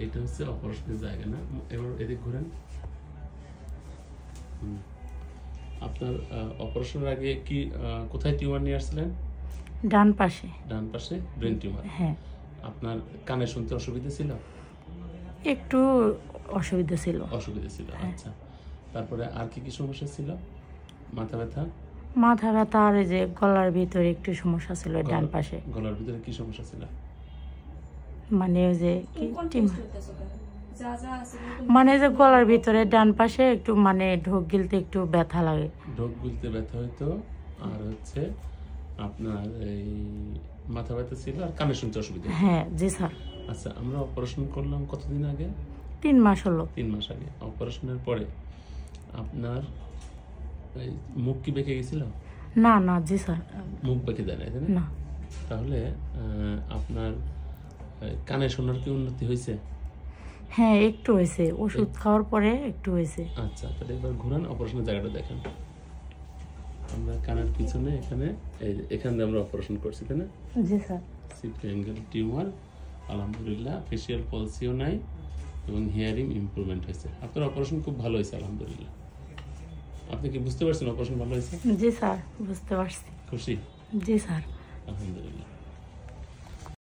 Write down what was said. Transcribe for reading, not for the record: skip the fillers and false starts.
এটা হচ্ছে অপারেশনের জায়গা না? এবার এদিক ঘুরেন। আপনার অপারেশনের আগে কি কোথায় টিউমার নিয়ে আসছিলেন? ডান পাশে। ডান পাশে ব্রেন টিউমার। হ্যাঁ। আপনার কানে শুনতে অসুবিধা ছিল? একটু অসুবিধা ছিল। অসুবিধা ছিল, আচ্ছা। তারপরে আর কি কি সমস্যা ছিল? মাথা ব্যথা? মাথা ব্যথা আর এই যে গলার ভিতরে একটু সমস্যা ছিল ডান পাশে। গলার ভিতরে কি সমস্যা ছিল? মানে ওই যে মানে যে গলার ভিতরে ডান পাশে একটু মানে ঢোক গিলতে একটু ব্যথা লাগে। ঢোক গিলতে ব্যথা হইতো, আর হচ্ছে আপনার এই মাথা ব্যথা ছিল, আর কানে শুনতে অসুবিধা। হ্যাঁ জি স্যার। আচ্ছা, আমরা অপারেশন করলাম কতদিন আগে? 3 মাস হলো। 3 মাস আগে। অপারেশনের পরে আপনার মুখ কি বেঁকে গেছিল? না না জি স্যার, মুখ বেঁকে দেয় না। তাহলে আপনার কানে শোনার কি উন্নতি হয়েছে? হ্যাঁ একটু হয়েছে, ওষুধ খাওয়ার পরে একটু হয়েছে। আচ্ছা, তাহলে এবার ঘুরান, অপারেশনের জায়গাটা দেখেন। আমরা কানের পিছনে এখানে আমরা অপারেশন করছি, তাই না? জি স্যার। সিপ্রিয়াঙ্গেল টিউমার, আলহামদুলিল্লাহ ফেসিয়াল পলসিও নাই এবং হিয়ারিং ইমপ্রুভমেন্ট হয়েছে। আপনার অপারেশন খুব ভালো হয়েছে আলহামদুলিল্লাহ। আপনি কি বুঝতে পারছেন অপারেশন ভালো হয়েছে? জি স্যার বুঝতে পারছি। খুশি? জি স্যার। আলহামদুলিল্লাহ।